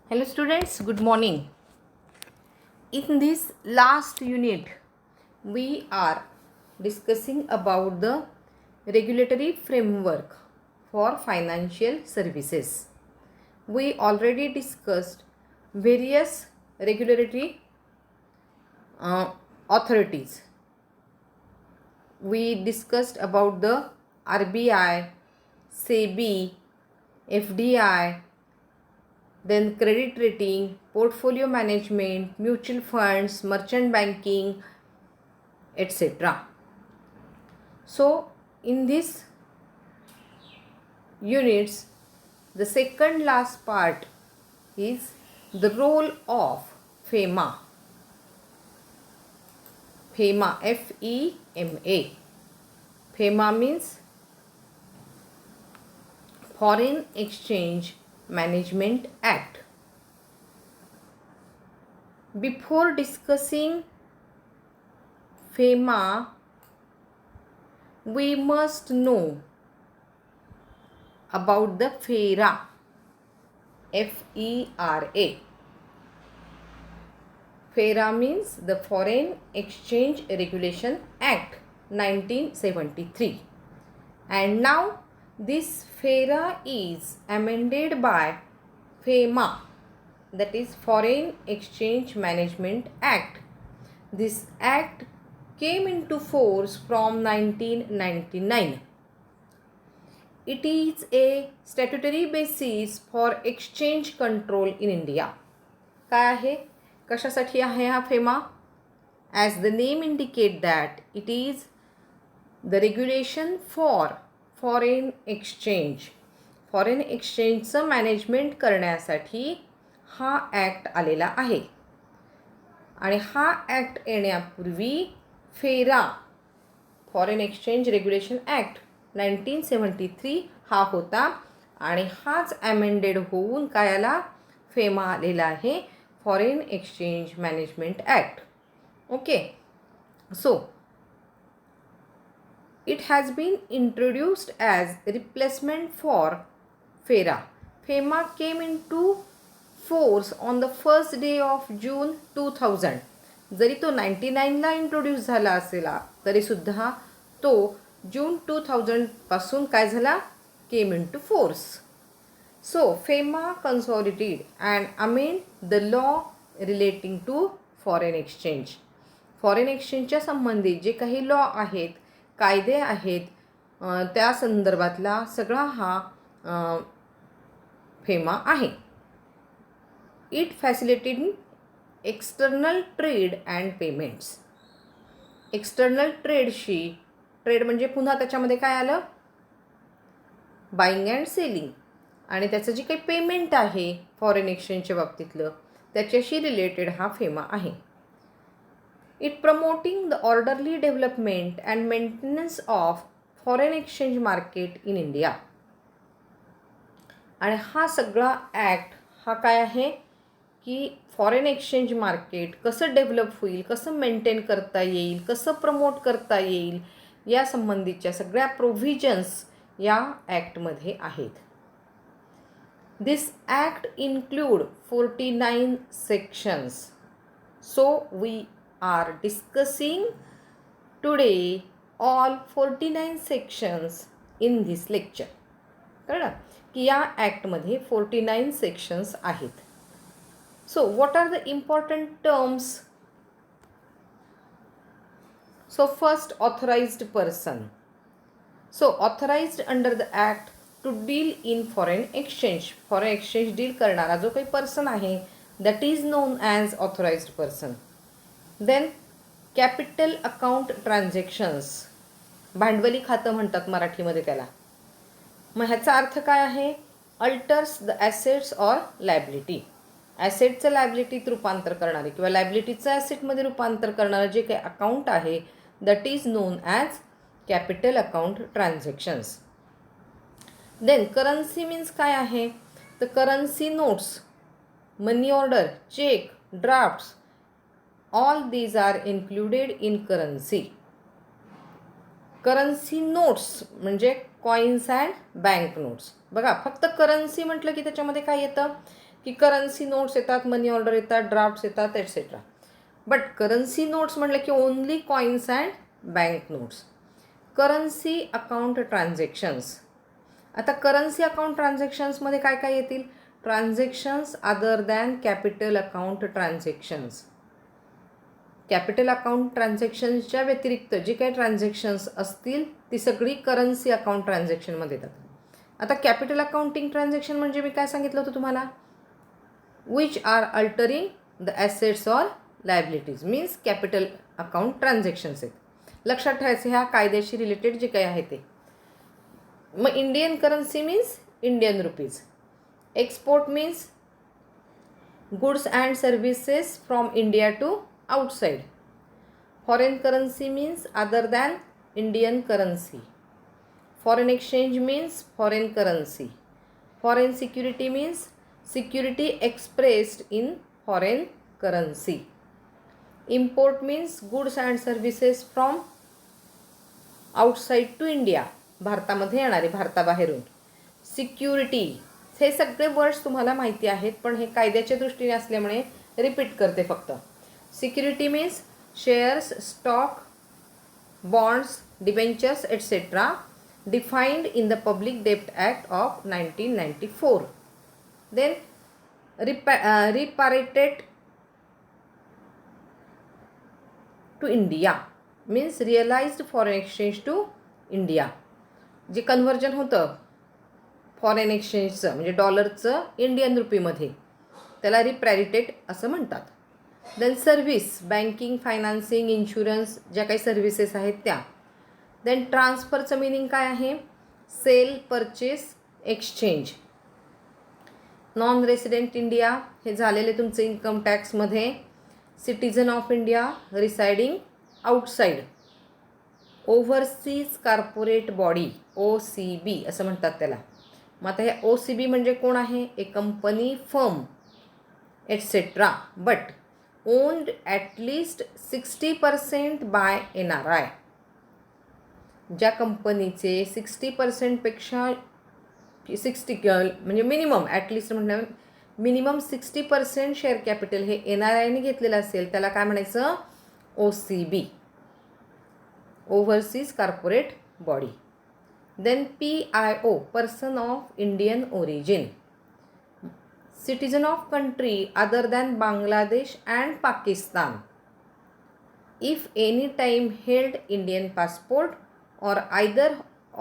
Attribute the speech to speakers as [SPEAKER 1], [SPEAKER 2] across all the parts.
[SPEAKER 1] Hello students, good morning. In this last unit, we are discussing about the regulatory framework for financial services. We already discussed various regulatory authorities. We discussed about the RBI, SEBI, FDI, then credit rating, portfolio management, mutual funds, merchant banking, etc. So in this units, the second last part is the role of FEMA. FEMA, F-E-M-A. FEMA means Foreign Exchange Management Act. Before discussing FEMA, we must know about the FERA, F-E-R-A. FERA means the Foreign Exchange Regulation Act 1973. And now this FERA is amended by FEMA, that is Foreign Exchange Management Act. This act came into force from 1999. It is a statutory basis for exchange control in India. काय आहे? कशासाठी आहे हा FEMA? As the name indicate that it is the regulation for foreign exchange. Foreign एक्सचेंजचं management करण्यासाठी हा act आलेला आहे. आणि हा ॲक्ट येण्यापूर्वी फेरा, फॉरेन एक्सचेंज रेग्युलेशन ॲक्ट 1973 हा होता. आणि हाच ॲमेंडेड होऊन काय आला? फेमा आलेला आहे, foreign exchange management act. Okay, so it has been introduced as replacement for FERA. FEMA came into force on the first day of June 2000. जरी तो 99ला इंट्रोड्यूस झाला असेल तरी सुद्धा तो जून 2000 पासून काय झाला? Came into force. So FEMA consolidated and amend the law relating to foreign exchange. Foreign एक्सचेंजच्या संबंधित जे काही लॉ आहेत, कायदे आहेत, त्या संदर्भातला सगळा हा FEMA आहे. It facilitated external trade and payments. External ट्रेडशी, ट्रेड म्हणजे पुन्हा त्याच्यामध्ये काय आलं? Buying and selling. आणि त्याचं जे काही पेमेंट आहे फॉरेन एक्सचेंजच्या बाबतीतलं, त्याच्याशी रिलेटेड हा FEMA आहे. It promoting the orderly development and maintenance of foreign exchange market in India. आणि हा सगळा ॲक्ट हा काय आहे की फॉरेन एक्सचेंज मार्केट कसं डेव्हलप होईल, कसं मेंटेन करता येईल, कसं प्रमोट करता येईल, या संबंधीच्या सगळ्या प्रोव्हिजन्स या ॲक्टमध्ये आहेत. This act include 49 sections. So we are discussing today all 49 sections in this lecture. कळलं की या ॲक्टमध्ये 49 सेक्शन्स आहेत. So what are the important terms? So first, authorised person. So authorised under the act to deal in foreign exchange. Foreign exchange deal करणारा जो काही person आहे, that is known as authorised person. Then capital account transactions, भांडवली खातं म्हणतात मराठीमध्ये त्याला. मग ह्याचा अर्थ काय आहे? Alters the assets or liability. ॲसेटचं लायबिलिटीत रूपांतर करणारे किंवा लायबिलिटीचं ॲसेटमध्ये रूपांतर करणारं जे काही अकाउंट आहे, that is known as capital account transactions. Then currency means काय आहे? तर currency notes, money order, cheque, drafts, all these are included in currency. Currency notes म्हणजे कॉइन्स अँड बँक नोट्स. बघा, फक्त करन्सी म्हटलं की त्याच्यामध्ये काय येतं? की करन्सी नोट्स येतात, मनी ऑर्डर येतात, ड्राफ्ट्स येतात, एटसेट्रा. बट करन्सी नोट्स म्हटलं की only coins and bank notes. Currency account transactions. आता करन्सी अकाउंट ट्रान्झॅक्शन्समध्ये काय काय येतील? Transactions other than capital account transactions. Capital account ट्रान्झॅक्शन्सच्या व्यतिरिक्त जे काही ट्रान्झॅक्शन्स असतील ती सगळी करन्सी अकाउंट ट्रान्झॅक्शनमध्ये येतात. आता कॅपिटल अकाउंटिंग ट्रान्झॅक्शन म्हणजे मी काय सांगितलं होतं तुम्हाला? Which are altering the assets or liabilities means capital account transactions आहेत. लक्षात ठेवायचं ह्या कायद्याशी रिलेटेड जे काही आहे ते. मग Indian currency means Indian rupees. Export means goods and services from India to outside. Foreign currency means other than Indian currency. Foreign exchange means foreign currency. Foreign security means security expressed in foreign currency. Import means goods and services from outside to India. भारतामध्ये येणारे, भारताबाहेरून. Security, हे सगळे words तुम्हाला माहिती आहेत पण हे कायद्याच्या दृष्टीने असल्यामुळे रिपीट करते फक्त. Security means shares, stock, bonds, debentures, etc. defined in the Public Debt Act of 1994. Then repatriated to India means realized foreign exchange to India. जे कन्व्हर्जन होतं फॉरेन एक्सचेंजचं म्हणजे डॉलरचं इंडियन रुपीमध्ये त्याला रिपॅरिटेट असं म्हणतात. Then service, banking, financing, insurance, ज्या काही सर्व्हिसेस आहेत त्या. देन ट्रान्सफरचं मिनिंग काय आहे? Sale, purchase, exchange. Non resident India हे झालेले तुमचे इन्कम टॅक्समध्ये. Citizen of India residing outside. Overseas corporate body OCB असं म्हणतात त्याला. मग आता हे OCB म्हणजे कोण आहे? A company, firm, etcetera but owned at least 60% by NRI. ज्या कंपनीचे 60%पेक्षा 60 म्हणजे मिनिमम ॲटलिस्ट म्हणणं मिनिमम 60% शेअर कॅपिटल हे NRIने घेतलेलं असेल त्याला काय म्हणायचं? OCB, overseas corporate body. Then PIO, person of Indian origin. Citizen of country other than Bangladesh and Pakistan. If any time held Indian passport or either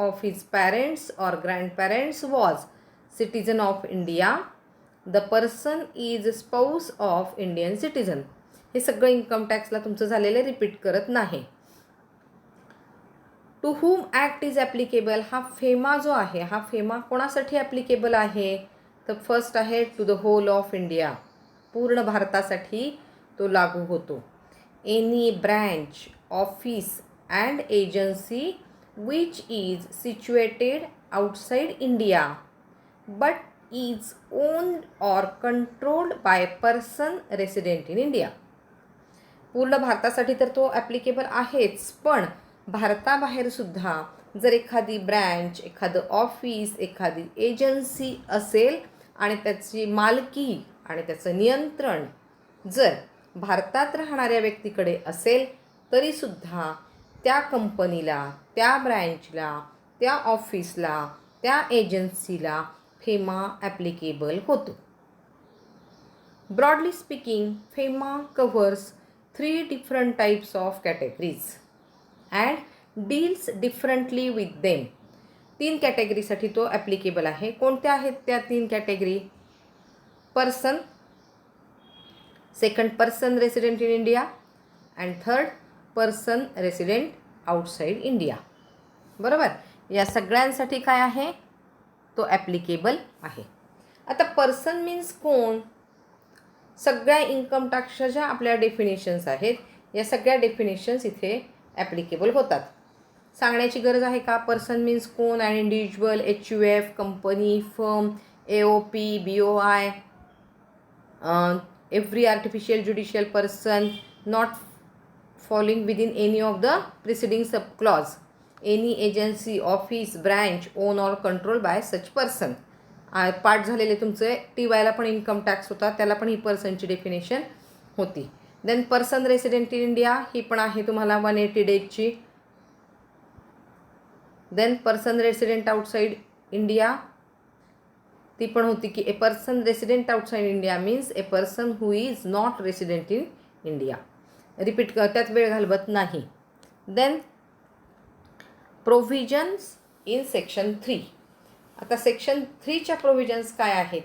[SPEAKER 1] of his parents or grandparents was citizen of India, the person is spouse of Indian citizen. हे सगळं income टॅक्सला तुमचं झालेलं repeat करत नाही. To whom act is applicable, हा FEMA जो आहे हा फेमा कोणासाठी ॲप्लिकेबल आहे? तर फर्स्ट आहे to the whole of India, पूर्ण भारतासाठी तो लागू होतो. Any branch, office and agency which is situated outside India but is owned or controlled by person resident in India. पूर्ण भारतासाठी तर तो ॲप्लिकेबल आहेच पण भारताबाहेरसुद्धा जर एखादी ब्रँच, एखादं ऑफिस, एखादी एजन्सी असेल आणि त्याची मालकी आणि त्याचं नियंत्रण जर भारतात राहणाऱ्या व्यक्तीकडे असेल तरीसुद्धा त्या कंपनीला, त्या ब्रँचला, त्या ऑफिसला, त्या एजन्सीला फेमा ॲप्लिकेबल होतो. Broadly speaking, FEMA covers 3 different types of categories and deals differently with them. 3 कॅटेगरीसाठी तो ॲप्लिकेबल आहे. कोणत्या आहेत त्या 3 category? Person, second person resident in India and third person resident outside India. बरोबर, या सगळ्यांसाठी काय आहे? तो ॲप्लिकेबल आहे. आता पर्सन मीन्स कोण? सगळ्या इन्कम टॅक्सच्या ज्या आपल्या डेफिनेशन्स आहेत या सगळ्या डेफिनेशन्स इथे ॲप्लिकेबल होतात. सांगण्याची गरज आहे का? पर्सन मीन्स कोण? And individual, HUF, company, firm, AOP, BOI, every artificial judicial person not falling within any of the preceding subclause, any agency, office, branch owned or controlled by such person. पाठ झालेले तुमचे TYला पण income tax होता, त्याला पण ही पर्सनची definition होती. Then person resident in India ही पण आहे तुम्हाला 180 डेजची. Then person resident outside India ती पण होती की a person resident outside India means a person who is not resident in India. Repeat त्यात वेळ घालवत नाही. Then provisions in section 3. आता सेक्शन 3च्या प्रोव्हिजन्स काय आहेत,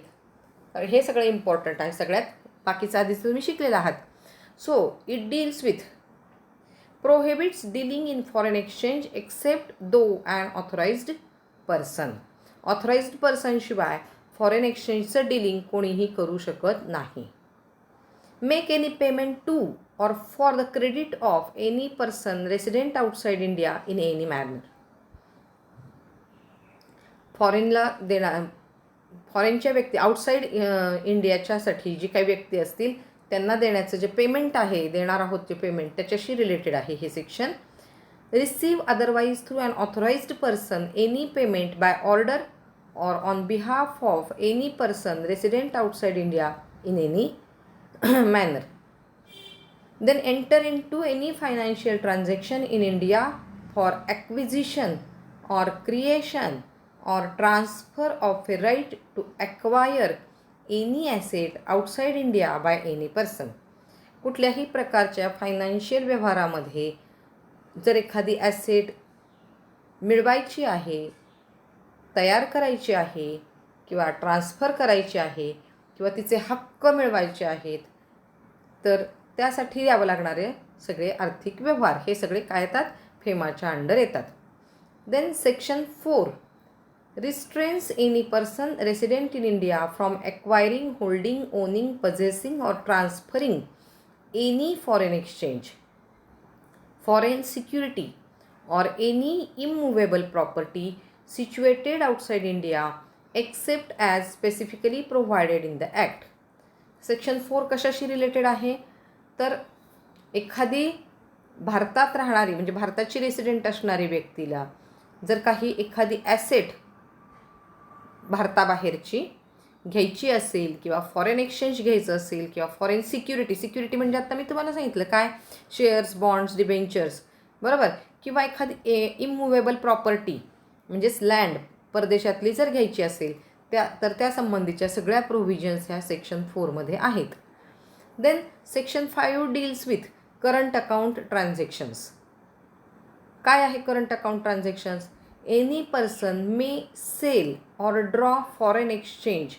[SPEAKER 1] तर हे सगळं इम्पॉर्टंट आहे सगळ्यात. बाकीचं आधीच तुम्ही शिकलेला आहात. So it deals with prohibits dealing in foreign exchange except though and authorised person. Authorised पर्सनशिवाय फॉरेन एक्सचेंजचं डीलिंग कोणीही करू शकत नाही. Make any payment to or for the credit of any person resident outside India in any manner. फॉरेनला देणार फॉरेनच्या व्यक्ती outside इंडियाच्यासाठी जी काही व्यक्ती असतील त्यांना देण्याचं जे पेमेंट आहे, देणार आहोत जे पेमेंट, त्याच्याशी रिलेटेड आहे हे section. Receive otherwise through an authorised person any payment by order or on behalf of any person resident outside India in any manner. Then enter into any financial transaction in India for acquisition or creation or transfer of a right to acquire any asset outside India by any person. कुठल्याही प्रकारच्या financial व्यवहारामध्ये जर एखादी asset मिळवायची आहे, तयार करायची आहे किंवा ट्रान्सफर करायची आहे किंवा तिचे हक्क मिळवायचे आहेत, तर त्यासाठी द्यावं लागणारे सगळे आर्थिक व्यवहार हे सगळे काय येतात, फेमाच्या अंडर येतात. Then section 4 restrains any person resident in India from acquiring, holding, owning, possessing or transferring any foreign exchange, foreign security or any immovable property situated outside India except as specifically provided in the act. Section 4 कशाशी related आहे, तर एखादी भारतात राहणारी म्हणजे भारताची resident असणारी व्यक्तीला जर काही एखादी ॲसेट भारताबाहेरची घ्यायची असेल किंवा फॉरेन एक्सचेंज घ्यायचं असेल किंवा फॉरेन सिक्युरिटी म्हणजे आता मी तुम्हाला सांगितलं काय, शेअर्स, बॉन्ड्स, डिबेंचर्स, बरोबर, किंवा एखादी इममुवेबल प्रॉपर्टी म्हणजेच लँड परदेशातली जर घ्यायची असेल तर त्या संबंधीच्या सगळ्या प्रोव्हिजन्स ह्या सेक्शन 4मध्ये आहेत. Then section 5 deals with current account transactions. काय आहे current account transactions? Any person may sell or draw foreign exchange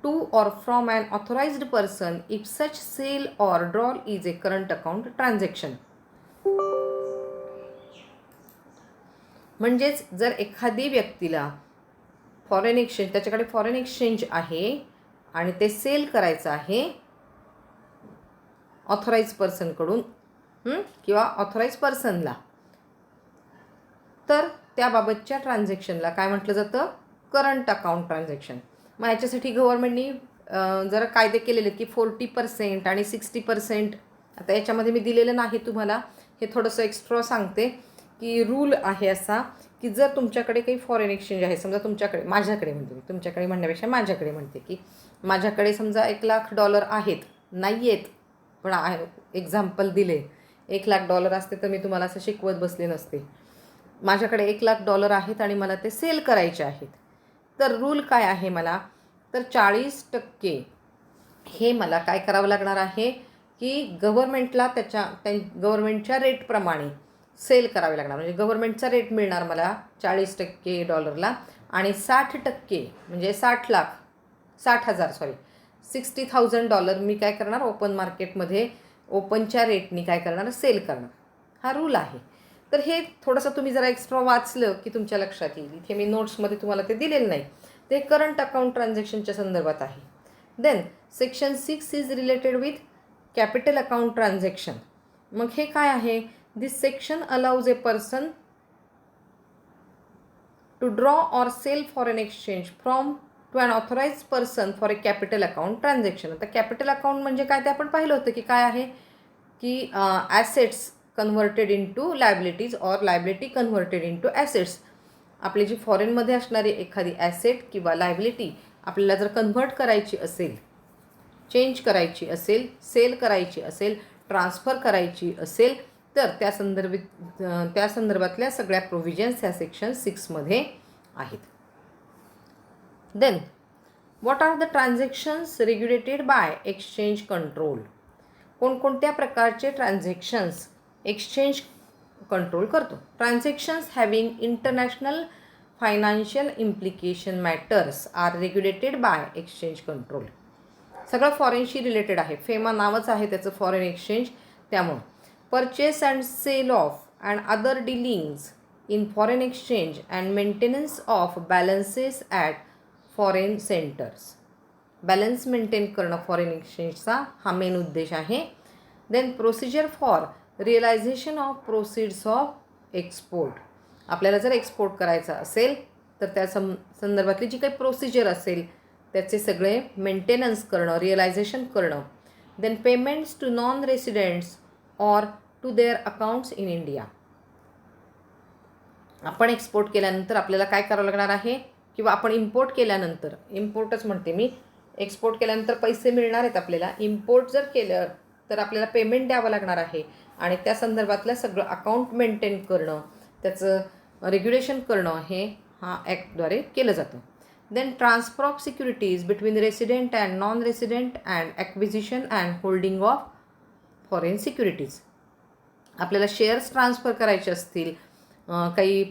[SPEAKER 1] to or from an authorized person if such sale or draw is a current account transaction. म्हणजेच जर एखादी व्यक्तीला foreign exchange, त्याच्याकडे foreign exchange आहे आणि ते sale करायचं आहे ऑथराइज पर्सनकडून किंवा ऑथराइज पर्सनला, तर त्याबाबतच्या ट्रान्झॅक्शनला काय म्हटलं जातं, करंट अकाउंट ट्रान्झॅक्शन. मग याच्यासाठी गव्हर्नमेंटनी जरा कायदे केलेले की 40% आणि 60%. आता याच्यामध्ये मी दिलेलं नाही तुम्हाला, हे थोडंसं एक्स्ट्रा सांगते की रूल आहे असा की जर तुमच्याकडे काही फॉरेन एक्सचेंज आहे, समजा तुमच्याकडे, माझ्याकडे म्हणते, तुमच्याकडे म्हणण्यापेक्षा माझ्याकडे म्हणते की माझ्याकडे समजा $1,00,000 आहेत, नाही आहेत पण एक्झाम्पल दिले, $1,00,000 असते तर मी तुम्हाला असं शिकवत बसले नसते. माझ्याकडे $1,00,000 आहेत आणि मला ते सेल करायचे आहेत, तर रूल काय आहे मला, तर 40% हे मला काय करावं लागणार आहे की गव्हर्नमेंटला गव्हर्नमेंटच्या रेटप्रमाणे सेल करावे लागणार. म्हणजे गव्हर्नमेंटचा रेट मिळणार मला 40% डॉलरला आणि 60% म्हणजे 60,000 मी काय करणार, ओपन मार्केटमध्ये ओपनच्या रेटनी काय करणार, सेल करणार. हा रूल आहे. तर हे थोडंसं तुम्ही जरा एक्स्ट्रा वाचलं की तुमच्या लक्षात येईल. इथे मी नोट्समध्ये तुम्हाला ते दिलेलं नाही, ते करंट अकाउंट ट्रान्झॅक्शनच्या संदर्भात आहे. Then section 6 is related with capital account transaction. मग हे काय आहे, this section allows a person to draw or sell foreign exchange from to an authorise person for a capital account transaction. आता capital account म्हणजे काय ते आपण पाहिलं होतं की काय आहे की ॲसेट्स कन्व्हर्टेड इंटू लायबिलिटीज और लायबिलिटी कन्व्हर्टेड इंटू ॲसेट्स. आपली जी फॉरेनमध्ये असणारी एखादी ॲसेट किंवा लायबिलिटी आपल्याला जर कन्व्हर्ट करायची असेल, चेंज करायची असेल, सेल करायची असेल, ट्रान्सफर करायची असेल, तर त्या संदर्भातल्या सगळ्या प्रोव्हिजन्स ह्या सेक्शन 6मध्ये आहेत. Then what are the transactions regulated by exchange control. कोणकोणत्या प्रकारचे ट्रान्झॅक्शन्स एक्सचेंज कंट्रोल करतो. Transactions having international financial implication matters are regulated by exchange control. सगळं फॉरेनशी रिलेटेड आहे. फेमा नावच आहे त्याचं, फॉरेन एक्सचेंज. त्यामुळं purchase and sale of and other dealings in foreign exchange and maintenance of balances at foreign centres. Balance maintain करणं foreign एक्सचेंजचा हा मेन उद्देश आहे. Then procedure for realisation of proceeds of export. आपल्याला जर export करायचा असेल तर त्या संदर्भातली जी काही प्रोसिजर असेल त्याचे सगळे मेंटेनन्स करणं, रिअलायझेशन करणं. Then payments to non residents or to their accounts in India. आपण एक्सपोर्ट केल्यानंतर आपल्याला काय करावं लागणार आहे, किंवा आपण इम्पोर्ट केल्यानंतर, इम्पोर्टच म्हणते मी, एक्सपोर्ट केल्यानंतर पैसे मिळणार आहेत आपल्याला. इम्पोर्ट जर केलं तर आपल्याला पेमेंट द्यावं लागणार आहे आणि त्या संदर्भातलं सगळं अकाउंट मेंटेन करणं, त्याचं रेग्युलेशन करणं हे हा ॲक्टद्वारे केलं जातं. Then transfer of securities between resident and non resident and acquisition and holding of foreign securities. आपल्याला शेअर्स ट्रान्सफर करायचे असतील, काही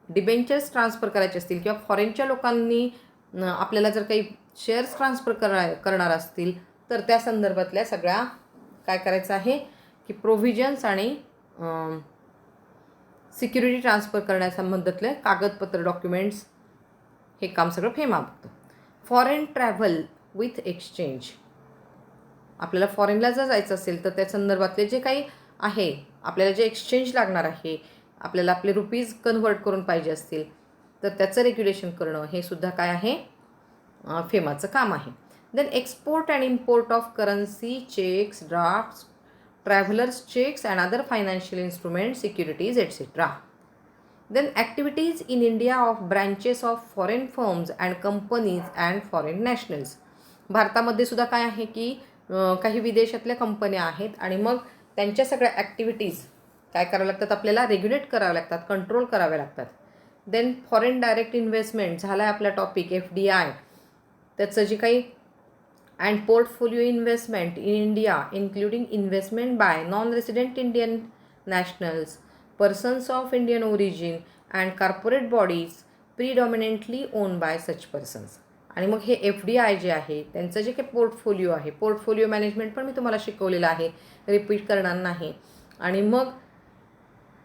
[SPEAKER 1] डिबेंचर्स ट्रान्सफर करायचे असतील, किंवा फॉरेनच्या लोकांनी आपल्याला जर काही शेअर्स ट्रान्सफर करणार असतील तर त्या संदर्भातल्या सगळ्या काय करायचं आहे की प्रोव्हिजन्स आणि सिक्युरिटी ट्रान्सफर करण्यासंबंधातले कागदपत्र, डॉक्युमेंट्स, हे काम सगळं फेमा बघतं. Foreign travel with exchange. आपल्याला फॉरेनला जर जायचं असेल तर त्या संदर्भातले जे काही आहे, आपल्याला जे एक्सचेंज लागणार आहे, आपल्याला आपले रुपीज कन्व्हर्ट करून पाहिजे असतील तर त्याचं रेग्युलेशन करणं हे सुद्धा काय आहे, फेमाचं काम आहे. Then export and import of currency, cheques, drafts, travellers cheques and other financial instrument, securities etcetera. Then activities in India of branches of foreign firms and companies and foreign nationals. भारतामध्ये सुद्धा काय आहे की काही विदेशातल्या कंपन्या आहेत आणि मग त्यांच्या सगळ्या ॲक्टिव्हिटीज काय कराव्या लागतात, आपल्याला रेग्युलेट कराव्या लागतात, कंट्रोल कराव्या लागतात. देन फॉरेन डायरेक्ट इन्व्हेस्टमेंट झाला आहे आपला टॉपिक, FDI. त्याचं जे काही and portfolio investment in India including investment bye non resident Indian nationals, persons of Indian origin and corporate bodies प्रिडॉमिनेंटली own by such persons. आणि मग हे FDI जे आहे त्यांचं जे काही पोर्टफोलिओ आहे, पोर्टफोलिओ मॅनेजमेंट पण मी तुम्हाला शिकवलेलं आहे, रिपीट करणार नाही. आणि मग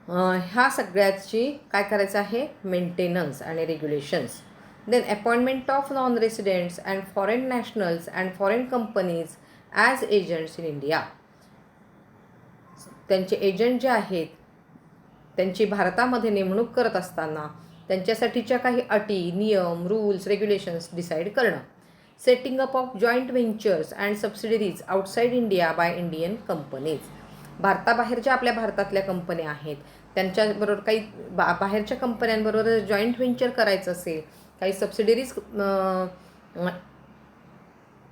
[SPEAKER 1] ह्या सगळ्याची काय करायचं आहे, मेंटेनन्स आणि regulations. Then appointment of non residents and foreign nationals and foreign companies as agents in India. त्यांचे एजंट जे आहेत त्यांची भारतामध्ये नेमणूक करत असताना त्यांच्यासाठीच्या काही अटी, नियम, रूल्स, रेग्युलेशन्स डिसाईड करणं. Setting up of joint ventures and subsidiaries outside India by Indian companies. भारताबाहेर ज्या आपल्या भारतातल्या कंपन्या आहेत त्यांच्याबरोबर काही बाहेरच्या कंपन्यांबरोबर जॉईंट व्हेंचर करायचं असेल, काही सबसिडरीज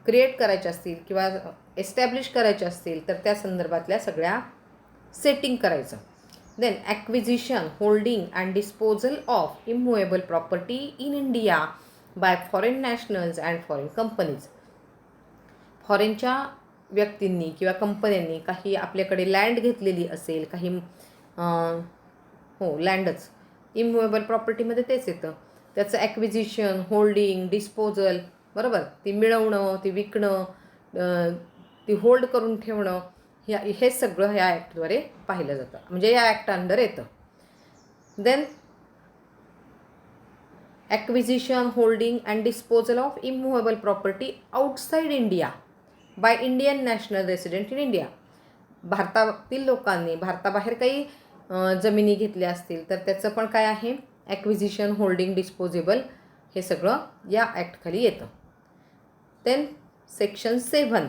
[SPEAKER 1] क्रिएट करायच्या असतील किंवा एस्टॅब्लिश करायच्या असतील तर त्या संदर्भातल्या सगळ्या सेटिंग करायचं. Then acquisition, holding and disposal of immovable property in India by foreign nationals and foreign companies. फॉरेनच्या व्यक्तींनी किंवा कंपन्यांनी काही आपल्याकडे लँड घेतलेली असेल, काही लँडच इमूवेबल प्रॉपर्टीमध्ये तेच येतं. त्याचं ॲक्विजिशन, होल्डिंग, डिस्पोजल, बरोबर, ती मिळवणं, ती विकणं, ती होल्ड करून ठेवणं, हे सगळं ह्या ॲक्टद्वारे पाहिलं जातं, म्हणजे या ॲक्ट अंडर येतं. Then acquisition, holding and disposal of immovable property outside India by Indian national resident in India. भारतातील लोकांनी भारताबाहेर काही जमिनी घेतल्या असतील तर त्याचं पण काय आहे, ॲक्विजिशन, होल्डिंग, डिस्पोजेबल, हे सगळं या ॲक्टखाली येतं. Then section 7.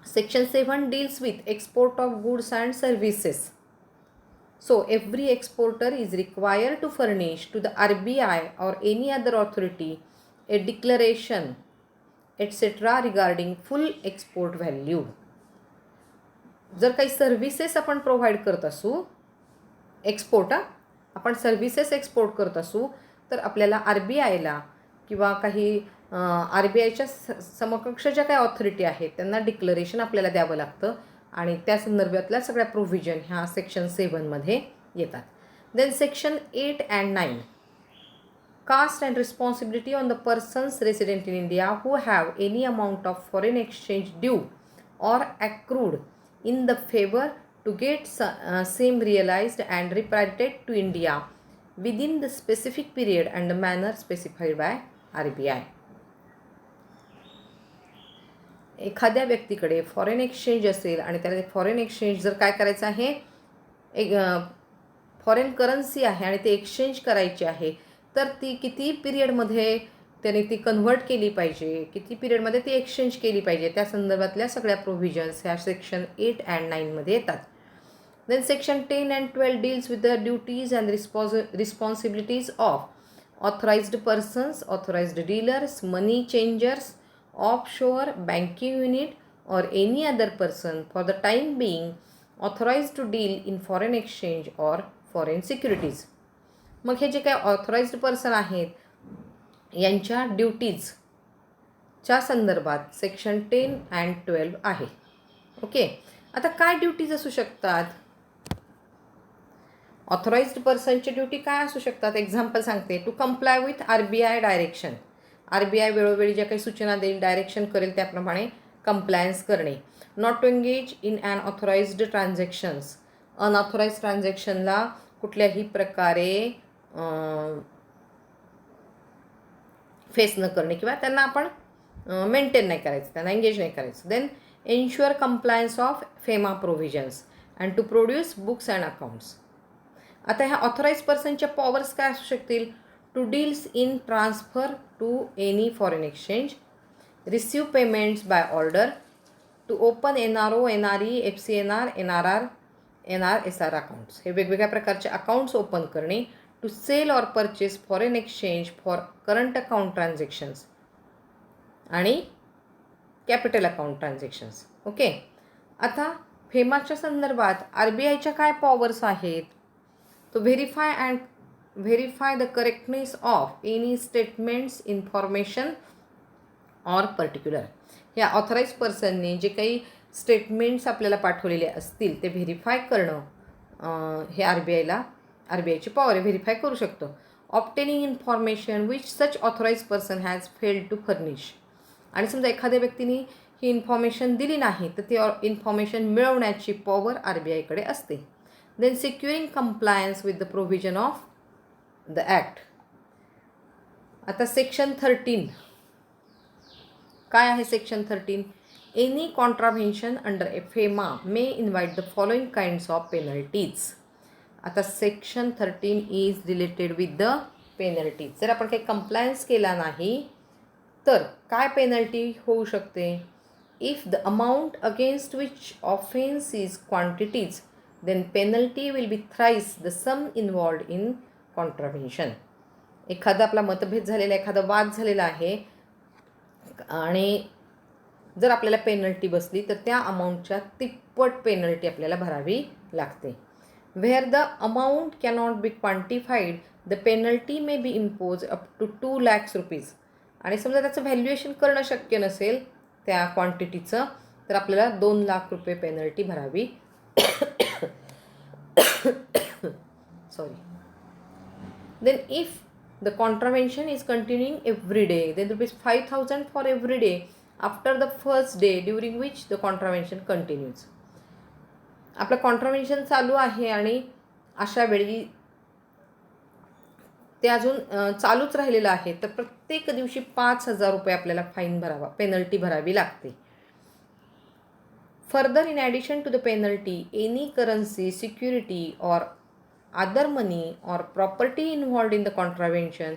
[SPEAKER 1] Section 7 deals with export of goods and services. So every exporter is required to furnish to the RBI or any other authority a declaration etc. regarding full export value. जर काही services आपण provide करत असू, export आपण services export करत असू, तर आपल्याला RBIला किंवा काही RBIच्या समकक्ष ज्या काही ऑथॉरिटी आहेत त्यांना डिक्लरेशन आपल्याला द्यावं लागतं आणि त्या संदर्भातल्या सगळ्या प्रोव्हिजन ह्या सेक्शन 7मध्ये येतात. Then section 8 and 9, cast and responsibility on the persons resident in India who have any amount of foreign exchange due or accrued in the favor to get same realized and repatriated to India within the specific period and the manner specified by RBI. एखाद्या व्यक्तीकडे foreign exchange असेल आणि त्याला foreign exchange जर काय करायचं आहे, एक फॉरेन करन्सी आहे आणि ते एक्सचेंज करायची आहे, तर ती किती पिरियडमध्ये त्याने ती कन्व्हर्ट केली पाहिजे, किती पिरियडमध्ये ती एक्सचेंज केली पाहिजे, त्या संदर्भातल्या सगळ्या प्रोव्हिजन्स ह्या सेक्शन 8 and 9मध्ये येतात. Then section 10 and 12 deals with the duties and responsibilities of authorised persons, authorised dealers, money changers, offshore banking unit or any other person for the time being authorised to deal in foreign exchange or foreign securities. मग हे जे काही authorised person आहेत यांच्या ड्युटीजच्या संदर्भात section 10 and 12 आहे. Okay, आता काय ड्युटीज असू शकतात, ऑथराइज्ड पर्सनची ड्युटी काय असू शकतात? एक्झाम्पल सांगते. To comply with RBI direction, RBI वेळोवेळी ज्या काही सूचना देईल, डायरेक्शन करेल त्याप्रमाणे कंप्लायन्स करणे. Not to engage in an authorised transactions, unauthorised ट्रान्झॅक्शनला कुठल्याही प्रकारे फेस न करणे किंवा त्यांना आपण मेंटेन नाही करायचं, त्यांना एंगेज नाही करायचं. Then ensure compliance of FEMA provisions and to produce books and accounts. आता ह्या ऑथराइज पर्सनच्या पॉवर्स काय असू शकतील? To deals in transfer to any foreign exchange, receive payments by order, to open NRO, NRE, FCNR, NRR, NRSR accounts. हे वेगवेगळ्या प्रकारचे accounts open करणे. To sell or purchase foreign exchange for current account transactions आणि capital account transactions. Okay, आता फेमाच्या संदर्भात RBIच्या काय पॉवर्स आहेत? तो verify the correctness of any statements, information or particular. ह्या ऑथराइज पर्सनने जे काही स्टेटमेंट्स आपल्याला पाठवलेले असतील ते व्हेरीफाय करणं हे RBIची पॉवर आहे, व्हेरीफाय करू शकतो. Obtaining information which such authorise person has failed to furnish. आणि समजा एखाद्या व्यक्तीने ही इन्फॉर्मेशन दिली नाही तर ती इन्फॉर्मेशन मिळवण्याची पॉवर RBIकडे असते. Then securing compliance with the provision of the act. आता सेक्शन 13 काय आहे? Section 13, any contravention under a FEMA may invite the following kinds of penalties. आता section 13 is related with the penalties. जर आपण काही कंप्लायन्स केला नाही तर काय पेनल्टी होऊ शकते? If the amount against which offence is quantities then penalty will be thrice the sum involved in contravention. एखादा आपला मतभेद झालेला, एखादा वाद झालेला आहे आणि जर आपल्याला पेनल्टी बसली तर त्या अमाऊंटच्या तिप्पट पेनल्टी आपल्याला भरावी लागते. Where the amount cannot be quantified, the penalty may be imposed up to 2 lakhs rupees. आणि समजा त्याचं व्हॅल्युएशन करणं शक्य नसेल त्या क्वांटिटीचं तर आपल्याला 2 लाख रुपये पेनल्टी भरावी. Sorry. Then if the contravention is continuing every day then ₹5,000 for every day after the first day during which the contravention continues. आपलं कॉन्ट्राव्हेन्शन चालू आहे आणि अशा वेळी ते अजून चालूच राहिलेलं आहे तर प्रत्येक दिवशी ₹5,000 आपल्याला फाईन भरावा, पेनल्टी भरावी लागते. Further in addition to the penalty any currency, security or other money or property involved in the contravention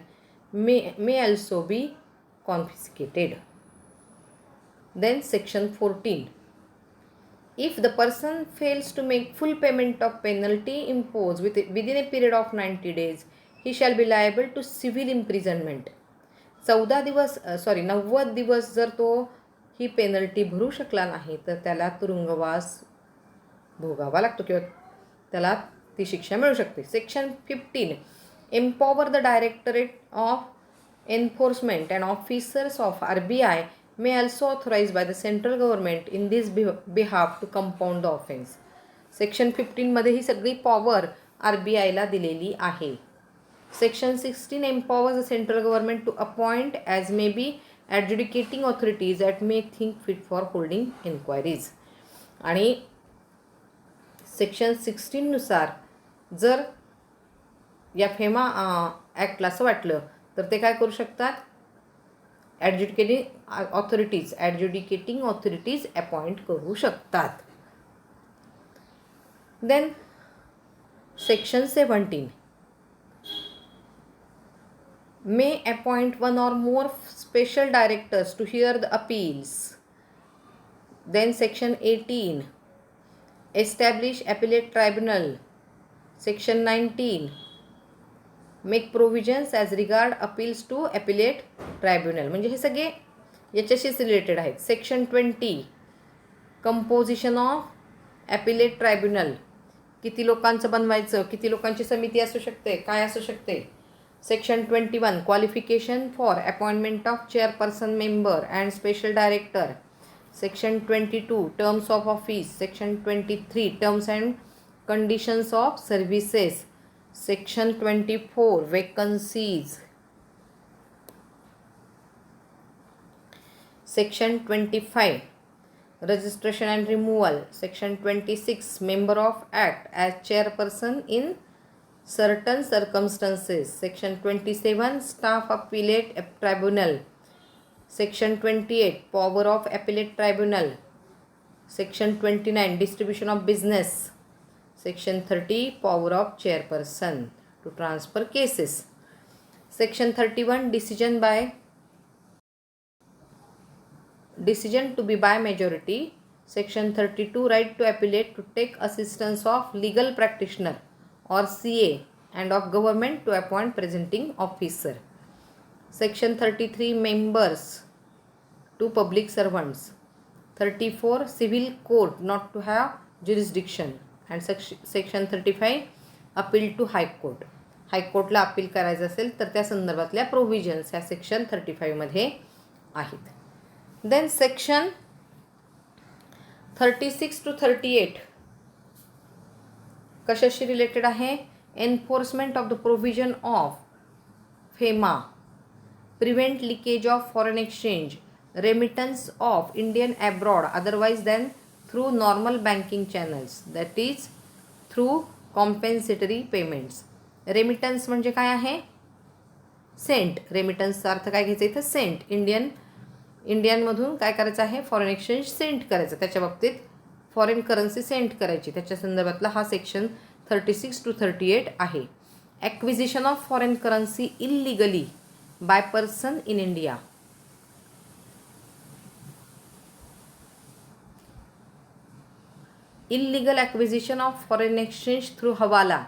[SPEAKER 1] may also be confiscated. Then section 14, If the person fails to make full payment of penalty imposed within a period of 90 days, he shall be liable to civil imprisonment. 90 दिवस जर तो ही penalty भरू शकला नाही तर त्याला तुरुंगवास भोगावा लागतो किंवा त्याला ती शिक्षा मिळू शकते. Section 15 empower the directorate of enforcement and officers of RBI may also authorized by the central government in this behalf to compound the offense. Section 15 मध्ये ही सगळी पॉवर RBIला दिलेली आहे. Section 16 empowers the central government to appoint as may be adjudicating authorities that may think fit for holding inquiries. आणि section 16 नुसार जर या FEMA ॲक्टला असं वाटलं तर ते काय करू शकतात, ॲडज्युडिकेटिंग ऑथॉरिटीज अपॉइंट करू शकतात. Then section 17 may appoint one or more special directors to hear the appeals. Then section 18 establish appellate tribunal. Section 19 make provisions as regard appeals to appellate tribunal. म्हणजे हे सगळे याच्याशीच रिलेटेड आहेत. Section 20 composition of appellate tribunal. किती लोकांचं बनवायचं, किती लोकांची समिती असू शकते, काय असू शकते. Section 21 qualification for appointment of chairperson member and special director. Section 22 terms of office. Section 23 terms and conditions of services. Section 24 vacancies. Section 25 registration and removal. Section 26 member of act as chairperson in certain circumstances. Section 27 staff appellate tribunal. Section 28 power of appellate tribunal. Section 29 distribution of business. Section 30 power of chairperson to transfer cases. Section 31 decision to be by majority. Section 32 right to appellate to take assistance of legal practitioner or CA and of government to appoint presenting officer. Section 33 members to public servants. 34 civil court not to have jurisdiction. And section 35 appeal to high court. High कोर्टला appeal करायचं असेल तर त्या संदर्भातल्या provisions ह्या section 35 मध्ये आहेत. Then section 36 to 38 कशाशी रिलेटेड आहे, enforcement of the provision of FEMA, prevent leakage of foreign exchange, remittance of Indian abroad otherwise than through normal banking channels, that is through compensatory payments. Remittance म्हणजे काय आहे, Saint. रेमिटन्सचा अर्थ काय घ्यायचा इथं, Saint. इंडियनमधून काय करायचं आहे, फॉरेन एक्सचेंज सेंट करायचं, त्याच्या बाबतीत फॉरेन करन्सी सेंट करायची, त्याच्या संदर्भातला हा सेक्शन 36 to 38 आहे. Acquisition of foreign currency illegally by person in India. Illegal acquisition of foreign exchange through hawala.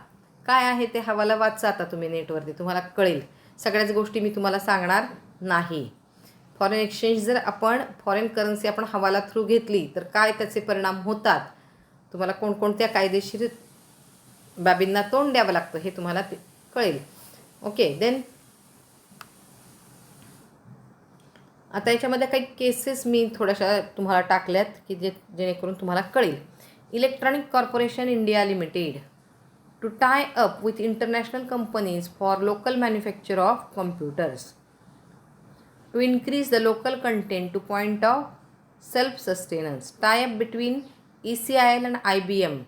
[SPEAKER 1] काय आहे ते हवाला वाचा आता तुम्ही नेटवरती, तुम्हाला कळेल. सगळ्याच गोष्टी मी तुम्हाला सांगणार नाही. फॉरेन एक्सचेंज जर आपण फॉरेन करन्सी आपण हवाला थ्रू घेतली तर काय त्याचे परिणाम होतात, तुम्हाला कोणकोणत्या कायदेशीर बाबींना तोंड द्यावं लागतं हे तुम्हाला कळेल. ओके. देन आता याच्यामध्ये काही केसेस मी थोड्याशा तुम्हाला टाकल्यात की जेणेकरून तुम्हाला कळेल. Electronic corporation India limited to tie up with international companies for local manufacture of computers. To increase the local content to point of self-sustenance. Tie-up between ECIL and IBM.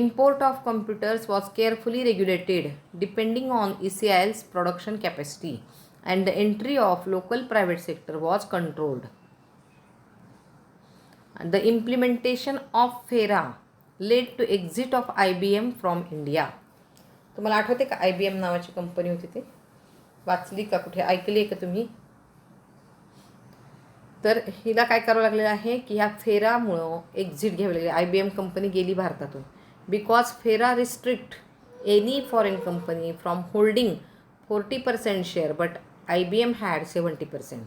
[SPEAKER 1] Import of computers was carefully regulated depending on ECIL's production capacity and the entry of local private sector was controlled. And the implementation of FERA led to exit of IBM from India. तुम्हाला आठवते का IBM नावाची company होती ती, वाचली का कुठे, ऐकली आहे का तुम्ही? तर हिला काय करावं लागलेलं आहे की ह्या फेरामुळं एक्झिट घ्यावी लागली. IBM कंपनी गेली भारतातून बिकॉज फेरा restrict any foreign company from holding 40% share but IBM had 70%.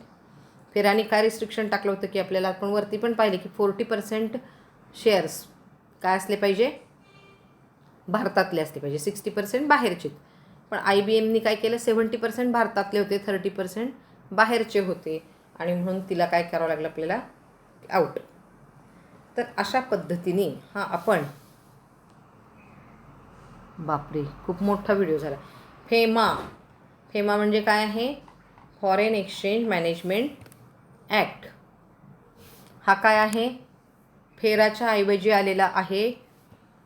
[SPEAKER 1] फेराने काय रिस्ट्रिक्शन टाकलं होतं की आपल्याला आपण वरती पण पाहिले की 40% शेअर्स काय असले पाहिजे, भारतातले असले पाहिजे, 60% बाहेरचे. पण IBMनी काय केलं, 70% भारतातले होते, 30% बाहेरचे होते आणि म्हणून तिला काय करावं लागलं आपल्याला, आउट. तर अशा पद्धतीने हा आपण, बापरे खूप मोठा व्हिडिओ झाला. फेमा म्हणजे काय आहे, फॉरेन एक्सचेंज मॅनेजमेंट ॲक्ट. हा काय आहे, फेराच्या ऐवजी आलेला आहे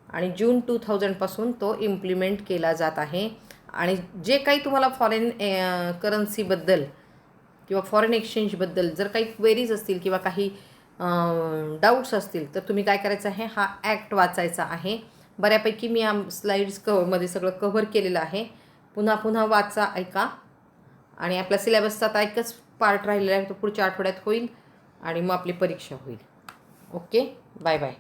[SPEAKER 1] आणि जून 2000पासून तो इम्प्लिमेंट केला जात आहे. आणि जे काही तुम्हाला फॉरेन करन्सीबद्दल किंवा फॉरेन एक्सचेंजबद्दल जर काही क्वेरीज असतील किंवा काही डाऊट्स असतील तर तुम्ही काय करायचं आहे, हा ॲक्ट वाचायचा आहे. बऱ्यापैकी मी स्लाईड्स मध्ये सगळं कव्हर केलेलं आहे. पुन्हा पुन्हा वाचा, ऐका. आणि आपल्या सिलेबसचा आता एकच पार्ट राहिलेला आहे, तो पुढच्या आठवड्यात होईल आणि मग आपली परीक्षा होईल. Okay, bye bye.